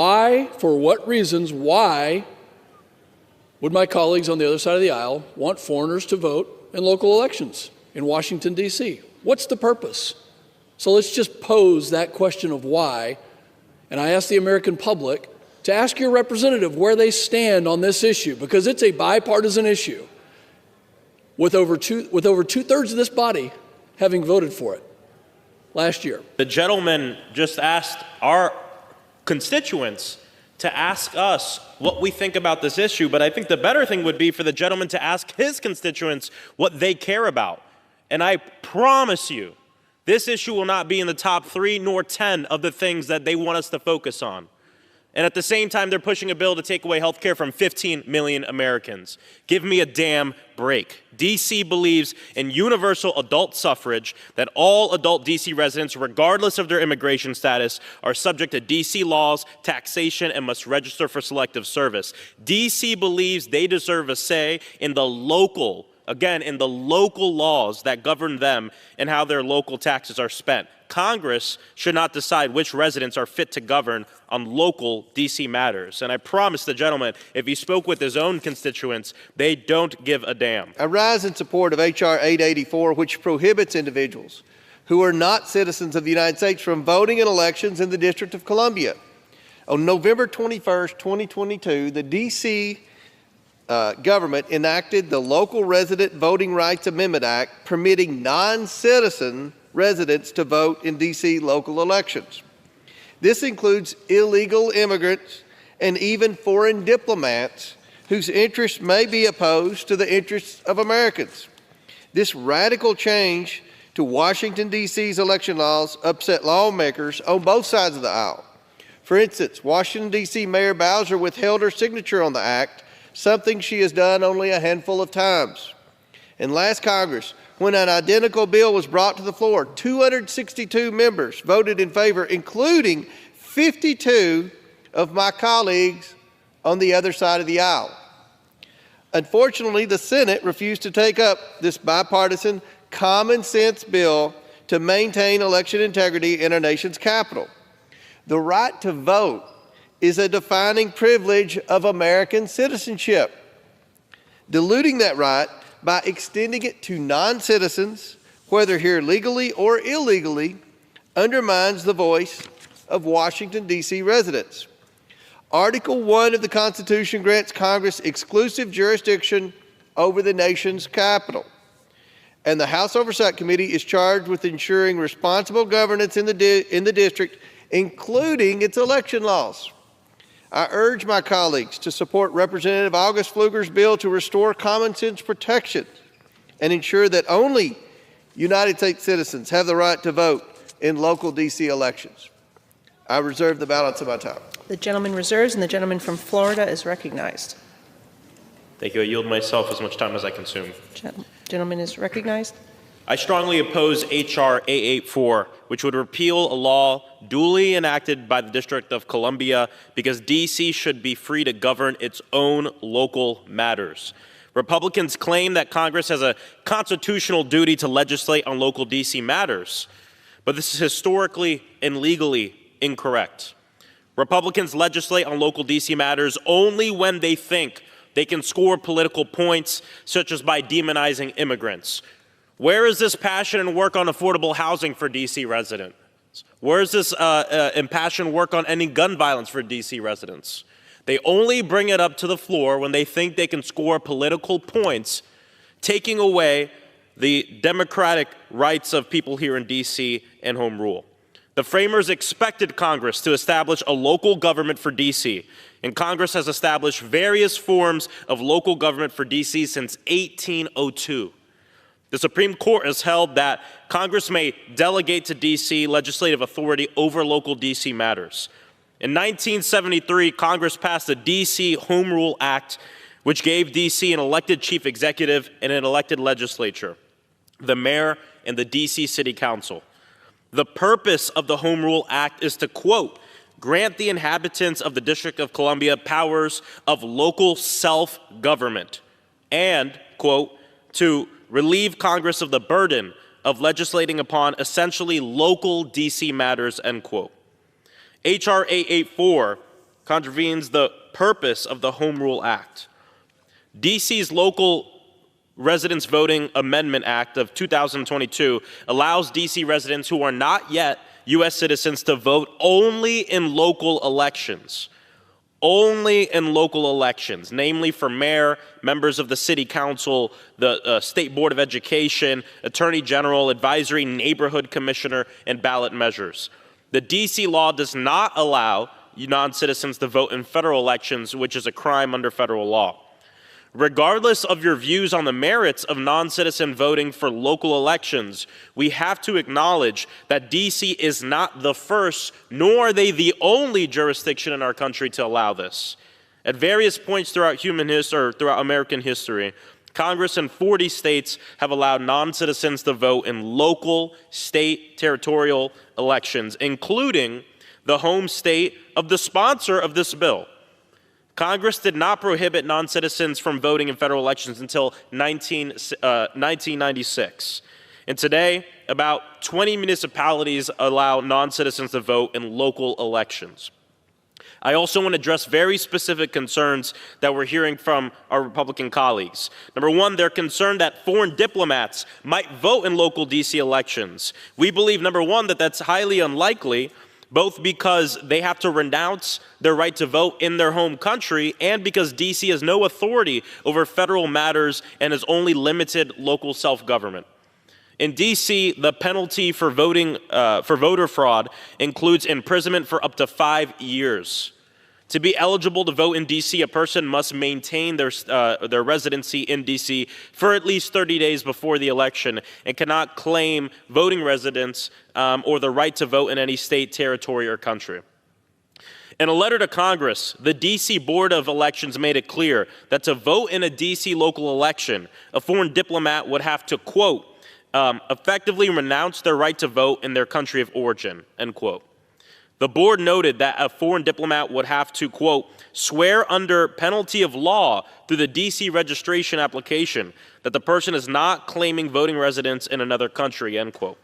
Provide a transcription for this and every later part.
Why, for what reasons, why would my colleagues on the other side of the aisle want foreigners to vote in local elections in Washington, D.C.? What's the purpose? So let's just pose that question of why, and I ask the American public to ask your representative where they stand on this issue, because it's a bipartisan issue, with over two-thirds of this body having voted for it last year. The gentleman just asked our constituents to ask us what we think about this issue, but I think the better thing would be for the gentleman to ask his constituents what they care about. And I promise you, this issue will not be in the top 3 nor 10 of the things that they want us to focus on. And at the same time, they're pushing a bill to take away health care from 15 million Americans. Give me a damn break. D.C. believes in universal adult suffrage, that all adult D.C. residents, regardless of their immigration status, are subject to D.C. laws, taxation, and must register for selective service. D.C. believes they deserve a say in the local, again, in the local laws that govern them and how their local taxes are spent. Congress should not decide which residents are fit to govern on local D.C. matters. And I promise the gentleman, if he spoke with his own constituents, they don't give a damn. I rise in support of H.R. 884, which prohibits individuals who are not citizens of the United States from voting in elections in the District of Columbia. On November 21st, 2022, the D.C. government enacted the Local Resident Voting Rights Amendment Act, permitting non-citizen residents to vote in D.C. local elections. This includes illegal immigrants and even foreign diplomats whose interests may be opposed to the interests of Americans. This radical change to Washington, D.C.'s election laws upset lawmakers on both sides of the aisle. For instance, Washington, D.C. Mayor Bowser withheld her signature on the act, something she has done only a handful of times. In last Congress, when an identical bill was brought to the floor, 262 members voted in favor, including 52 of my colleagues on the other side of the aisle. Unfortunately, the Senate refused to take up this bipartisan, common sense bill to maintain election integrity in our nation's capital. The right to vote is a defining privilege of American citizenship. Diluting that right by extending it to non-citizens, whether here legally or illegally, undermines the voice of Washington, D.C. residents. Article 1 of the Constitution grants Congress exclusive jurisdiction over the nation's capital, and the House Oversight Committee is charged with ensuring responsible governance in the district, including its election laws. I urge my colleagues to support Representative August Pfluger's bill to restore common sense protections and ensure that only United States citizens have the right to vote in local D.C. elections. I reserve the balance of my time. The gentleman reserves, and the gentleman from Florida is recognized. Thank you. I yield myself as much time as I consume. Gentleman is recognized. I strongly oppose H.R. 884, which would repeal a law duly enacted by the District of Columbia, because D.C. should be free to govern its own local matters. Republicans claim that Congress has a constitutional duty to legislate on local D.C. matters, but this is historically and legally incorrect. Republicans legislate on local D.C. matters only when they think they can score political points, such as by demonizing immigrants. Where is this passion and work on affordable housing for D.C. residents? Where is this impassioned work on ending gun violence for D.C. residents? They only bring it up to the floor when they think they can score political points, taking away the democratic rights of people here in D.C. and home rule. The framers expected Congress to establish a local government for D.C., and Congress has established various forms of local government for D.C. since 1802. The Supreme Court has held that Congress may delegate to D.C. legislative authority over local D.C. matters. In 1973, Congress passed the D.C. Home Rule Act, which gave D.C. an elected chief executive and an elected legislature, the mayor and the D.C. City Council. The purpose of the Home Rule Act is to, quote, grant the inhabitants of the District of Columbia powers of local self-government, and, quote, to relieve Congress of the burden of legislating upon essentially local D.C. matters, end quote. H.R. 884 contravenes the purpose of the Home Rule Act. D.C.'s Local Residents Voting Amendment Act of 2022 allows D.C. residents who are not yet U.S. citizens to vote only in local elections. Only in local elections, namely for mayor, members of the city council, the state board of education, attorney general, advisory neighborhood commissioner, and ballot measures. The D.C. law does not allow non-citizens to vote in federal elections, which is a crime under federal law. Regardless of your views on the merits of non-citizen voting for local elections, we have to acknowledge that D.C. is not the first, nor are they the only jurisdiction in our country to allow this. At various points throughout American history, Congress in 40 states have allowed non-citizens to vote in local, state, territorial elections, including the home state of the sponsor of this bill. Congress did not prohibit non-citizens from voting in federal elections until 1996. And today, about 20 municipalities allow non-citizens to vote in local elections. I also want to address very specific concerns that we're hearing from our Republican colleagues. Number one, they're concerned that foreign diplomats might vote in local D.C. elections. We believe, number one, that that's highly unlikely, both because they have to renounce their right to vote in their home country and because D.C. has no authority over federal matters and has only limited local self-government. In D.C., the penalty for voter fraud includes imprisonment for up to 5 years. To be eligible to vote in D.C., a person must maintain their residency in D.C. for at least 30 days before the election and cannot claim voting residence or the right to vote in any state, territory, or country. In a letter to Congress, the D.C. Board of Elections made it clear that to vote in a D.C. local election, a foreign diplomat would have to, quote, effectively renounce their right to vote in their country of origin, end quote. The board noted that a foreign diplomat would have to, quote, swear under penalty of law through the D.C. registration application that the person is not claiming voting residence in another country, end quote.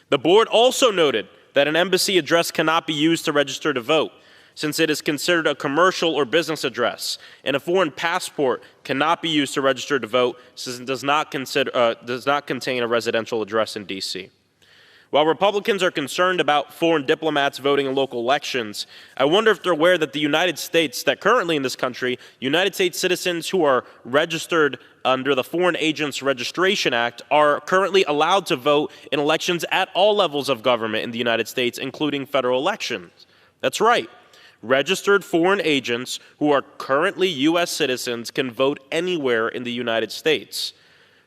The board also noted that an embassy address cannot be used to register to vote, since it is considered a commercial or business address, and a foreign passport cannot be used to register to vote, since it does not contain a residential address in D.C. While Republicans are concerned about foreign diplomats voting in local elections, I wonder if they're aware that the United States, that currently in this country, United States citizens who are registered under the Foreign Agents Registration Act are currently allowed to vote in elections at all levels of government in the United States, including federal elections. That's right. Registered foreign agents who are currently U.S. citizens can vote anywhere in the United States.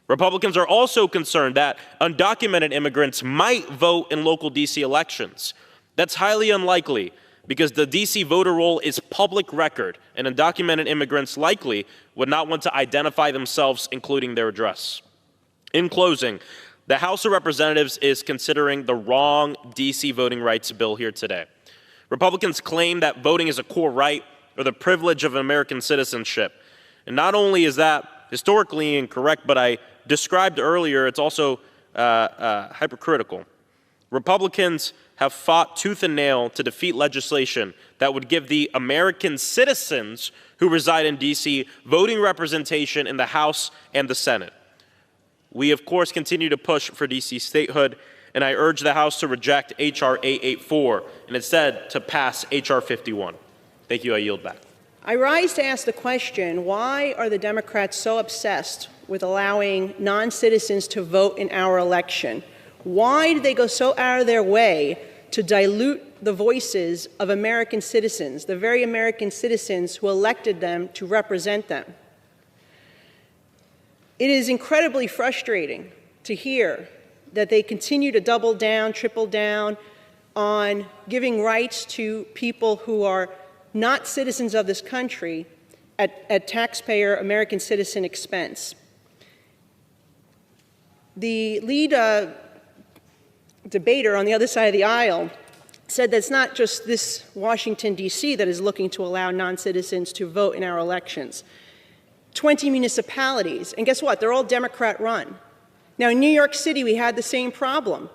Republicans are also concerned that undocumented immigrants might vote in local D.C. elections. That's highly unlikely because the D.C. voter roll is public record, and undocumented immigrants likely would not want to identify themselves, including their address. In closing, the House of Representatives is considering the wrong D.C. voting rights bill here today. Republicans claim that voting is a core right or the privilege of American citizenship. And not only is that historically incorrect, but I described earlier, it's also hypocritical. Republicans have fought tooth and nail to defeat legislation that would give the American citizens who reside in D.C. voting representation in the House and the Senate. We, of course, continue to push for D.C. statehood, and I urge the House to reject H.R. 884 and instead to pass H.R. 51. Thank you. I yield back. I rise to ask the question, why are the Democrats so obsessed with allowing non-citizens to vote in our election? Why do they go so out of their way to dilute the voices of American citizens, the very American citizens who elected them to represent them? It is incredibly frustrating to hear that they continue to double down, triple down on giving rights to people who are not citizens of this country at taxpayer American citizen expense. The lead debater on the other side of the aisle said that it's not just this Washington, D.C. that is looking to allow non-citizens to vote in our elections. 20 municipalities, and guess what? They're all Democrat-run. Now, in New York City, we had the same problem.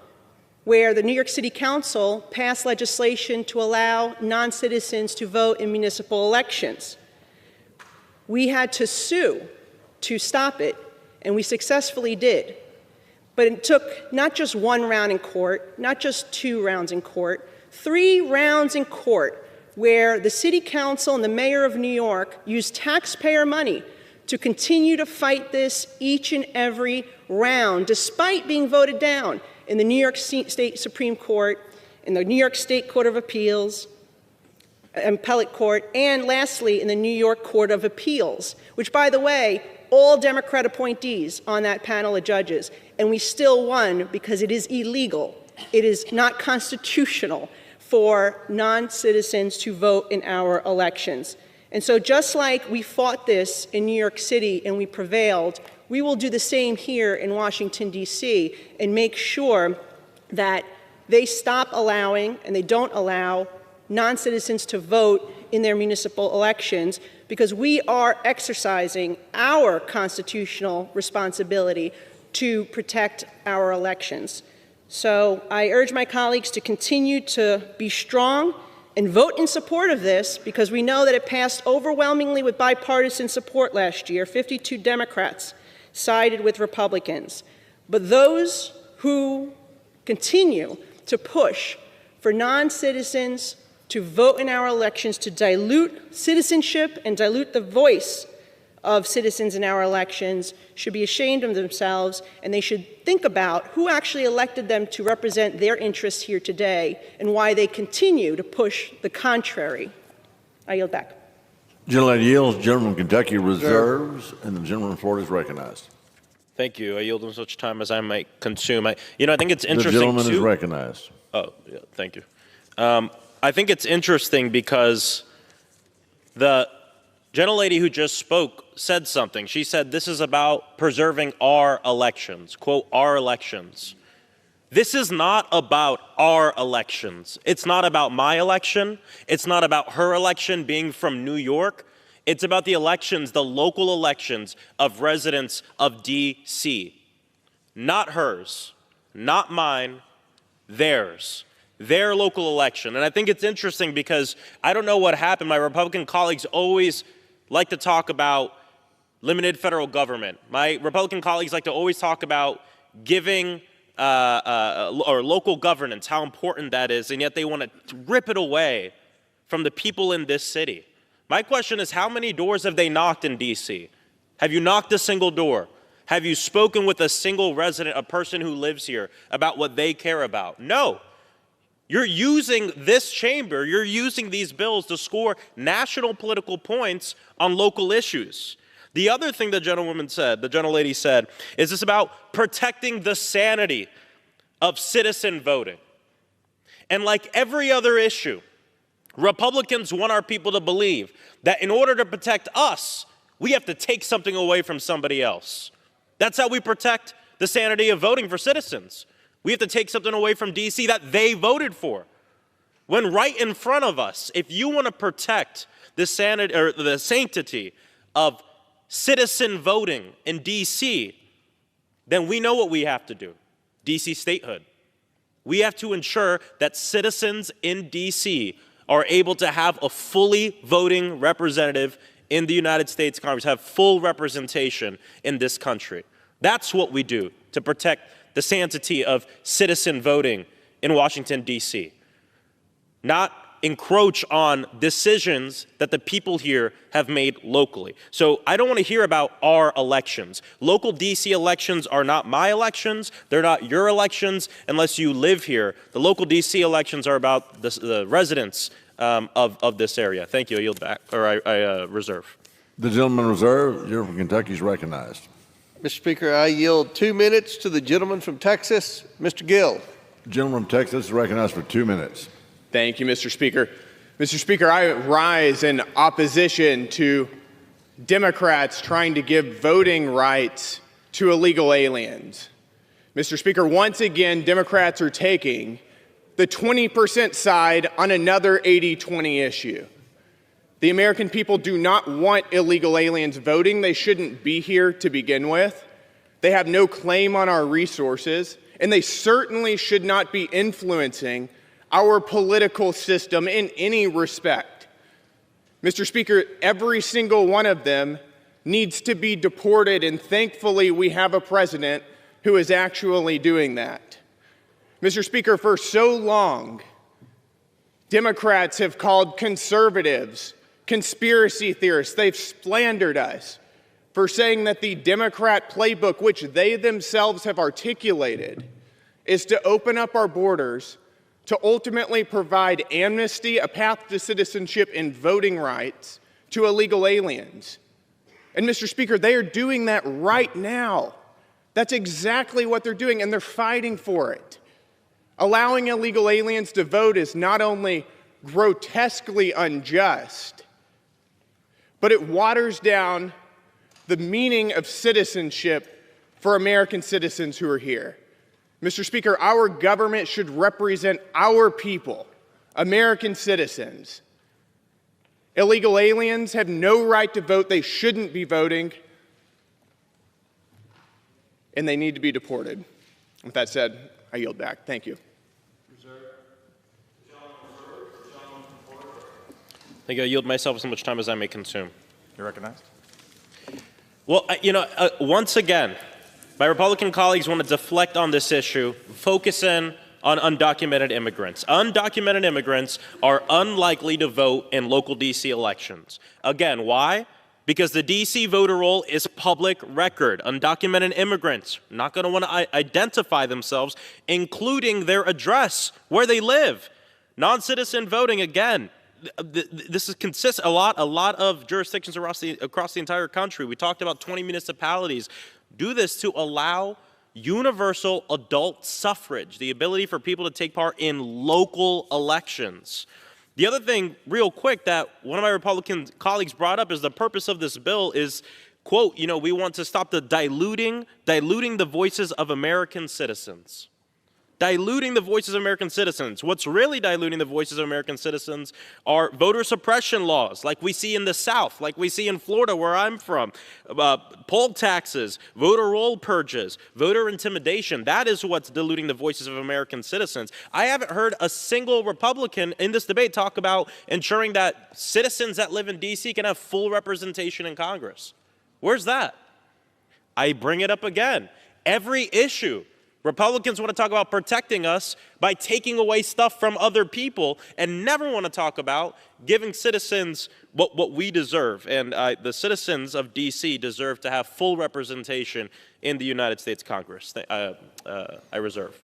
where the New York City Council passed legislation to allow non-citizens to vote in municipal elections. We had to sue to stop it, and we successfully did. But it took not just one round in court, not just 2 rounds in court, 3 rounds in court, where the City Council and the Mayor of New York used taxpayer money to continue to fight this each and every round, despite being voted down in the New York State Supreme Court, in the New York State Court of Appeals, Appellate Court, and lastly, in the New York Court of Appeals, which, by the way, all Democrat appointees on that panel of judges, and we still won because it is illegal. It is not constitutional for non-citizens to vote in our elections. And so just like we fought this in New York City and we prevailed, we will do the same here in Washington, D.C., and make sure that they stop allowing and they don't allow non-citizens to vote in their municipal elections, because we are exercising our constitutional responsibility to protect our elections. So I urge my colleagues to continue to be strong and vote in support of this, because we know that it passed overwhelmingly with bipartisan support last year. 52 Democrats sided with Republicans. But those who continue to push for non-citizens to vote in our elections, to dilute citizenship and dilute the voice of citizens in our elections, should be ashamed of themselves, and they should think about who actually elected them to represent their interests here today and why they continue to push the contrary. I yield back. Gentlelady yields. Gentleman from Kentucky reserves, and the gentleman from Florida is recognized. Thank you. I yield as much time as I might consume. I think it's interesting. The gentleman is recognized. Oh, yeah, thank you. I think it's interesting because the gentlelady who just spoke said something. She said this is about preserving our elections, quote, our elections. This is not about our elections. It's not about my election. It's not about her election being from New York. It's about the elections, the local elections of residents of D.C. Not hers, not mine, theirs. Their local election. And I think it's interesting because I don't know what happened. My Republican colleagues always like to talk about limited federal government. My Republican colleagues like to always talk about giving or local governance, how important that is, and yet they want to rip it away from the people in this city. My question is, how many doors have they knocked in D.C.? Have you knocked a single door? Have you spoken with a single resident, a person who lives here, about what they care about? No. You're using this chamber, you're using these bills to score national political points on local issues. The other thing the gentlelady said, is this about protecting the sanity of citizen voting. And like every other issue, Republicans want our people to believe that in order to protect us, we have to take something away from somebody else. That's how we protect the sanity of voting for citizens. We have to take something away from D.C. that they voted for. When right in front of us, if you want to protect the sanity or the sanctity of citizen voting in D.C., then we know what we have to do. D.C. statehood. We have to ensure that citizens in D.C. are able to have a fully voting representative in the United States Congress, have full representation in this country. That's what we do to protect the sanctity of citizen voting in Washington, D.C. Not encroach on decisions that the people here have made locally. So I don't want to hear about our elections. Local D.C. elections are not my elections. They're not your elections unless you live here. The local D.C. elections are about the residents of this area. Thank you. I yield back, or I reserve. The gentleman reserved. The gentleman from Kentucky is recognized. Mr. Speaker, I yield 2 minutes to the gentleman from Texas, Mr. Gill. The gentleman from Texas is recognized for 2 minutes. Thank you, Mr. Speaker. Mr. Speaker, I rise in opposition to Democrats trying to give voting rights to illegal aliens. Mr. Speaker, once again, Democrats are taking the 20% side on another 80-20 issue. The American people do not want illegal aliens voting. They shouldn't be here to begin with. They have no claim on our resources, and they certainly should not be influencing our political system in any respect. Mr. Speaker, every single one of them needs to be deported, and thankfully we have a president who is actually doing that. Mr. Speaker, for so long, Democrats have called conservatives conspiracy theorists. They've slandered us for saying that the Democrat playbook, which they themselves have articulated, is to open up our borders to ultimately provide amnesty, a path to citizenship, and voting rights to illegal aliens. And Mr. Speaker, they are doing that right now. That's exactly what they're doing, and they're fighting for it. Allowing illegal aliens to vote is not only grotesquely unjust, but it waters down the meaning of citizenship for American citizens who are here. Mr. Speaker, our government should represent our people, American citizens. Illegal aliens have no right to vote. They shouldn't be voting, and they need to be deported. With that said, I yield back. Thank you. I think I yield myself as much time as I may consume. You're recognized. Well, once again, my Republican colleagues want to deflect on this issue, focus in on undocumented immigrants. Undocumented immigrants are unlikely to vote in local D.C. elections. Again, why? Because the D.C. voter roll is public record. Undocumented immigrants are not going to want to identify themselves, including their address, where they live. Non-citizen voting, again, this is consistent. A lot of jurisdictions across the entire country. We talked about 20 municipalities do this to allow universal adult suffrage, the ability for people to take part in local elections. The other thing, real quick, that one of my Republican colleagues brought up is the purpose of this bill is, quote, we want to stop the diluting the voices of American citizens. Diluting the voices of American citizens. What's really diluting the voices of American citizens are voter suppression laws, like we see in the South, like we see in Florida, where I'm from, poll taxes, voter roll purges, voter intimidation. That is what's diluting the voices of American citizens. I haven't heard a single Republican in this debate talk about ensuring that citizens that live in D.C. can have full representation in Congress. Where's that? I bring it up again. Every issue, Republicans want to talk about protecting us by taking away stuff from other people and never want to talk about giving citizens what we deserve. And the citizens of D.C. deserve to have full representation in the United States Congress. I reserve.